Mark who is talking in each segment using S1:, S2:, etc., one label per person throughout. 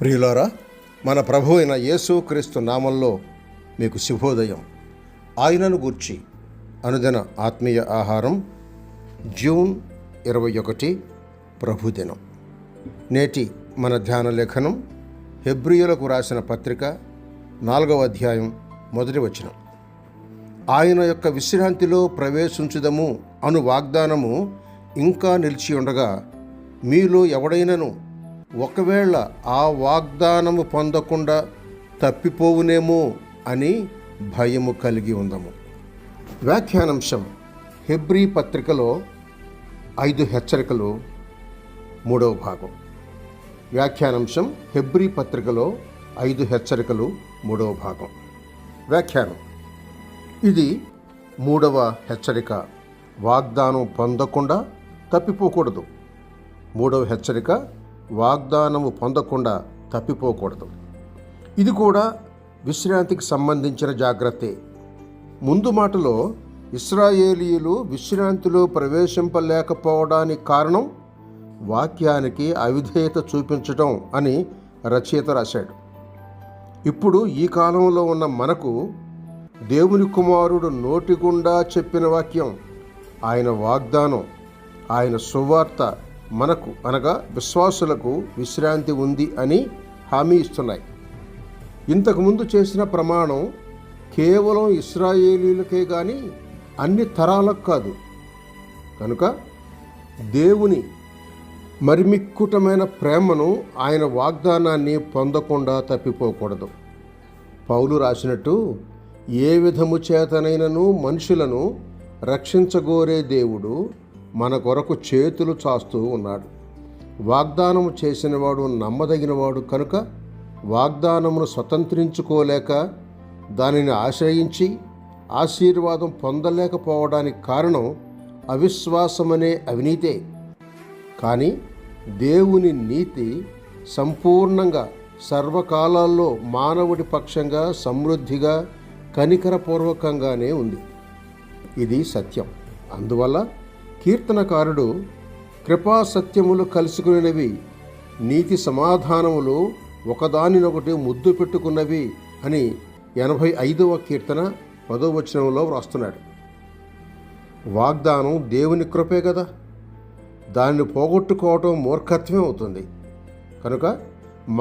S1: ప్రియులారా, మన ప్రభు అయిన యేసు క్రీస్తు నామంలో మీకు శుభోదయం. ఆయనను గూర్చి అనుదిన ఆత్మీయ ఆహారం, జూన్ 21 ప్రభుదినం. నేటి మన ధ్యాన లేఖనం హెబ్రీయులకు రాసిన పత్రిక 4వ అధ్యాయం 1వ వచనం. ఆయన యొక్క విశ్రాంతిలో ప్రవేశించుదము అను వాగ్దానము ఇంకా నిలిచి ఉండగా, మీలో ఎవడైనను ఒకవేళ ఆ వాగ్దానము పొందకుండా తప్పిపోవునేమో అని భయము కలిగి ఉందము. వ్యాఖ్యానాంశం హెబ్రీ పత్రికలో 5 హెచ్చరికలు 3వ భాగం. వ్యాఖ్యానాంశం హెబ్రీ పత్రికలో 5 హెచ్చరికలు 3వ భాగం. వ్యాఖ్యానం: ఇది 3వ హెచ్చరిక, వాగ్దానం పొందకుండా తప్పిపోకూడదు. 3వ హెచ్చరిక, వాగ్దానము పొందకుండా తప్పిపోకూడదు. ఇది కూడా విశ్రాంతికి సంబంధించిన జాగ్రత్తే. ముందు మాటలో ఇశ్రాయేలీయులు విశ్రాంతిలో ప్రవేశింపలేకపోవడానికి కారణం వాక్యానికి అవిధేయత చూపించడం అని రచయిత రాశాడు. ఇప్పుడు ఈ కాలంలో ఉన్న మనకు దేవుని కుమారుడు నోటిగుండా చెప్పిన వాక్యం, ఆయన వాగ్దానం, ఆయన సువార్త మనకు అనగా విశ్వాసులకు విశ్రాంతి ఉంది అని హామీ ఇస్తున్నాయి. ఇంతకుముందు చేసిన ప్రమాణం కేవలం ఇశ్రాయేలీలకే కానీ అన్ని తరాలకు కాదు. కనుక దేవుని మరిమిక్కుటమైన ప్రేమను, ఆయన వాగ్దానాన్ని పొందకుండా తప్పిపోకూడదు. పౌలు రాసినట్టు, ఏ విధము చేతనైనను మనుషులను రక్షించగోరే దేవుడు మన కొరకు చేతులు చాస్తూ ఉన్నాడు. వాగ్దానము చేసినవాడు నమ్మదగినవాడు కనుక వాగ్దానమును స్వతంత్రించుకోలేక దానిని ఆశ్రయించి ఆశీర్వాదం పొందలేకపోవడానికి కారణం అవిశ్వాసమనే అవినీతే. కానీ దేవుని నీతి సంపూర్ణంగా సర్వకాలాల్లో మానవుడి పక్షంగా సమృద్ధిగా కనికరపూర్వకంగానే ఉంది. ఇది సత్యం. అందువల్ల కీర్తనకారుడు కృపాసత్యములు కలుసుకునేవి, నీతి సమాధానములు ఒకదానినొకటి ముద్దు పెట్టుకున్నవి అని 85వ కీర్తన 10వ వచనంలో వ్రాస్తున్నాడు. వాగ్దానం దేవుని కృపే కదా, దాన్ని పోగొట్టుకోవటం మూర్ఖత్వమే అవుతుంది. కనుక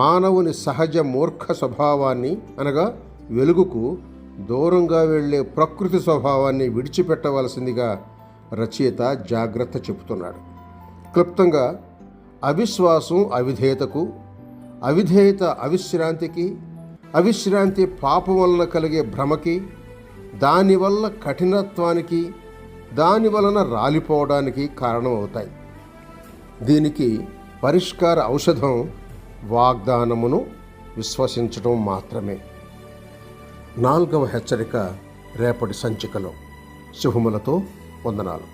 S1: మానవుని సహజ మూర్ఖ స్వభావాన్ని అనగా వెలుగుకు దూరంగా వెళ్ళే ప్రకృతి స్వభావాన్ని విడిచిపెట్టవలసిందిగా రచయిత జాగ్రత్త చెబుతున్నాడు. క్లుప్తంగా, అవిశ్వాసం అవిధేయతకు, అవిధేయత అవిశ్రాంతికి, అవిశ్రాంతి పాపం వలన కలిగే భ్రమకి, దానివల్ల కఠినత్వానికి, దాని వలన రాలిపోవడానికి కారణమవుతాయి. దీనికి పరిష్కార ఔషధం వాగ్దానమును విశ్వసించడం మాత్రమే. 4వ హెచ్చరిక రేపటి సంచికలో. శుభములతో వందనాలు.